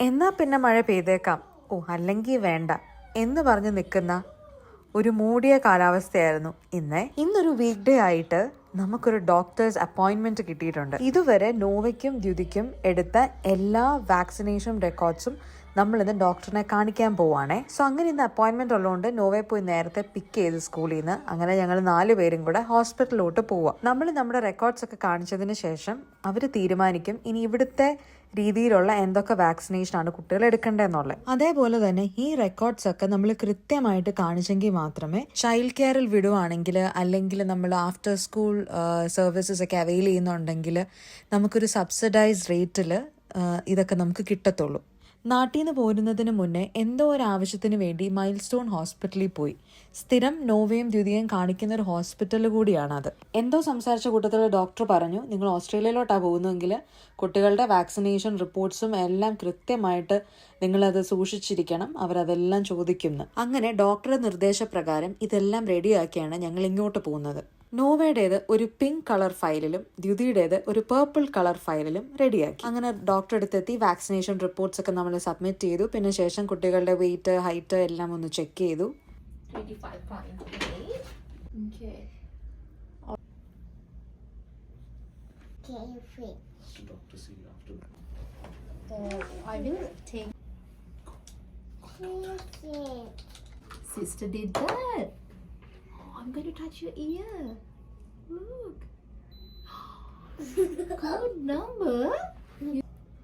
എന്നാൽ പിന്നെ മഴ പെയ്തേക്കാം, അല്ലെങ്കിൽ വേണ്ട എന്ന് പറഞ്ഞ് നിൽക്കുന്ന ഒരു മൂടിയ കാലാവസ്ഥയായിരുന്നു ഇന്നൊരു വീക്ക് ഡേ ആയിട്ട് നമുക്കൊരു ഡോക്ടേഴ്സ് അപ്പോയിൻമെൻറ്റ് കിട്ടിയിട്ടുണ്ട്. ഇതുവരെ നോവയ്ക്കും ദ്യുതിക്കും എടുത്ത എല്ലാ വാക്സിനേഷൻ റെക്കോർഡ്സും നമ്മളിന്ന് ഡോക്ടറിനെ കാണിക്കാൻ പോവുകയാണേ. സോ അങ്ങനെ ഇന്ന് അപ്പോയിൻമെൻറ്റ് ഉള്ളതുകൊണ്ട് നോവയെ പോയി നേരത്തെ പിക്ക് ചെയ്ത് സ്കൂളിൽ നിന്ന് അങ്ങനെ ഞങ്ങൾ 4 പേരും കൂടെ ഹോസ്പിറ്റലിലോട്ട് പോവാം. നമ്മൾ നമ്മുടെ റെക്കോർഡ്സ് ഒക്കെ കാണിച്ചതിന് ശേഷം അവർ തീരുമാനിക്കും ഇനി ഇവിടുത്തെ രീതിയിലുള്ള എന്തൊക്കെ വാക്സിനേഷനാണ് കുട്ടികൾ എടുക്കേണ്ടതെന്നുള്ളത്. അതേപോലെ തന്നെ ഈ റെക്കോർഡ്സ് ഒക്കെ നമ്മൾ കൃത്യമായിട്ട് കാണിച്ചെങ്കിൽ മാത്രമേ ചൈൽഡ് കെയറിൽ വിടുവാണെങ്കിൽ അല്ലെങ്കിൽ നമ്മൾ ആഫ്റ്റർ സ്കൂൾ സർവീസസ് ഒക്കെ അവൈൽ ചെയ്യുന്നുണ്ടെങ്കിൽ നമുക്കൊരു സബ്സിഡൈസ്ഡ് റേറ്റിൽ ഇതൊക്കെ നമുക്ക് കിട്ടത്തുള്ളൂ. നാട്ടിൽ നിന്ന് പോരുന്നതിന് മുന്നേ എന്തോ ഒരു ആവശ്യത്തിന് വേണ്ടി മൈൽ സ്റ്റോൺ ഹോസ്പിറ്റലിൽ പോയി. സ്ഥിരം നോവയും ദ്യുതിയും കാണിക്കുന്ന ഒരു ഹോസ്പിറ്റൽ കൂടിയാണത്. എന്തോ സംസാരിച്ച കൂട്ടത്തിൽ ഡോക്ടർ പറഞ്ഞു, നിങ്ങൾ ഓസ്ട്രേലിയയിലോട്ടാണ് പോകുന്നതെങ്കിൽ കുട്ടികളുടെ വാക്സിനേഷൻ റിപ്പോർട്ട്സും എല്ലാം കൃത്യമായിട്ട് നിങ്ങളത് സൂക്ഷിച്ചിരിക്കണം, അവരതെല്ലാം ചോദിക്കുന്നു. അങ്ങനെ ഡോക്ടറുടെ നിർദ്ദേശപ്രകാരം ഇതെല്ലാം റെഡിയാക്കിയാണ് ഞങ്ങൾ ഇങ്ങോട്ട് പോകുന്നത്. നോവയുടേത് ഒരു പിങ്ക് കളർ ഫയലിലും ദ്യുതിയുടേത് ഒരു പേർപ്പിൾ കളർ ഫയലിലും റെഡിയാക്കി. അങ്ങനെ ഡോക്ടർ അടുത്തെത്തി വാക്സിനേഷൻ റിപ്പോർട്ട്സ് ഒക്കെ നമ്മൾ സബ്മിറ്റ് ചെയ്തു. പിന്നെ ശേഷം കുട്ടികളുടെ വെയിറ്റ്, ഹൈറ്റ് എല്ലാം ഒന്ന് ചെക്ക് ചെയ്തു. 25.8. Okay. Doctor see after that. I will take. Sister did that. Oh, I'm going to touch your ear. Look. Good number.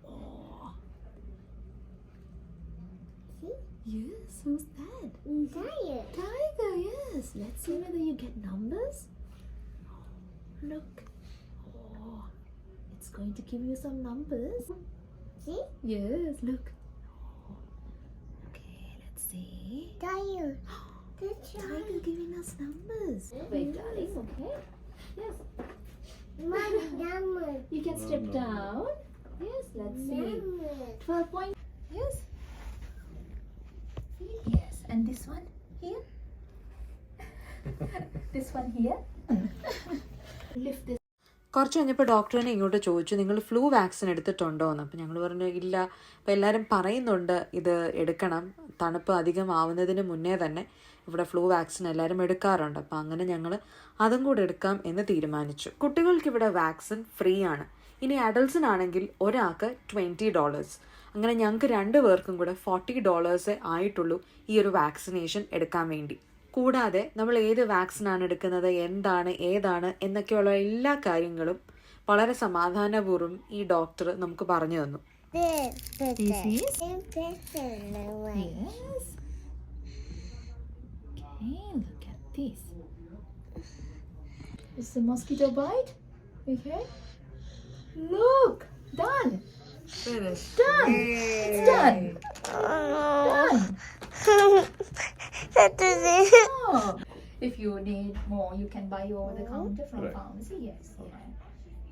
Oh. Yes, who's that? Tiger, yes. Let's see whether you get numbers. Look. Oh, it's going to give you some numbers. See? Yes, look. Oh. Okay, let's see. Tiger giving us numbers. Wait, darling, okay? Yes. You can step down. Yes, let's see. 12 point. Yes. Yes, and this one here. This one here. Lift this. കുറച്ച് കഴിഞ്ഞപ്പോൾ ഡോക്ടറിനെ ഇങ്ങോട്ട് ചോദിച്ചു, നിങ്ങൾ flu vaccine എടുത്തിട്ടുണ്ടോ എന്ന്. അപ്പം ഞങ്ങൾ പറഞ്ഞു ഇല്ല. അപ്പം എല്ലാവരും പറയുന്നുണ്ട് ഇത് എടുക്കണം, തണുപ്പ് അധികം ആവുന്നതിന് മുന്നേ തന്നെ ഇവിടെ ഫ്ലൂ വാക്സിൻ എല്ലാവരും എടുക്കാറുണ്ട്. അപ്പം അങ്ങനെ ഞങ്ങൾ അതും കൂടെ എടുക്കാം എന്ന് തീരുമാനിച്ചു. കുട്ടികൾക്ക് ഇവിടെ വാക്സിൻ ഫ്രീ ആണ്. ഇനി അഡൾട്ട്സിനാണെങ്കിൽ ഒരാൾക്ക് $20. അങ്ങനെ ഞങ്ങൾക്ക് 2 പേർക്കും കൂടെ $40 ആയിട്ടുള്ളൂ ഈ ഒരു വാക്സിനേഷൻ എടുക്കാൻ വേണ്ടി. കൂടാതെ നമ്മൾ ഏത് വാക്സിനാണ് എടുക്കുന്നത്, എന്താണ് ഏതാണ് എന്നൊക്കെയുള്ള എല്ലാ കാര്യങ്ങളും വളരെ സമാധാനപൂർവ്വം ഈ ഡോക്ടർ നമുക്ക് പറഞ്ഞു തന്നു. Yes. Okay, look at this. It's a mosquito bite. Okay. Look, done. Finished. Done. It's done. Done. Oh. If you need more, you can buy over the counter from pharmacy. Yes.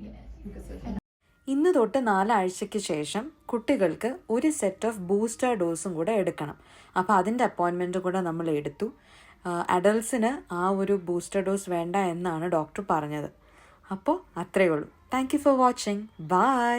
Yeah. Because ഇന്ന് തൊട്ട് 4 ആഴ്ചയ്ക്ക് ശേഷം കുട്ടികൾക്ക് ഒരു set of booster ഡോസും കൂടെ എടുക്കണം. അപ്പോൾ അതിൻ്റെ appointment കൂടെ നമ്മൾ എടുത്തു. അഡൾട്ട്സിന് ആ ഒരു ബൂസ്റ്റർ ഡോസ് വേണ്ട എന്നാണ് ഡോക്ടർ പറഞ്ഞത്. അപ്പോൾ അത്രയേ ഉള്ളൂ. Thank you for watching. By.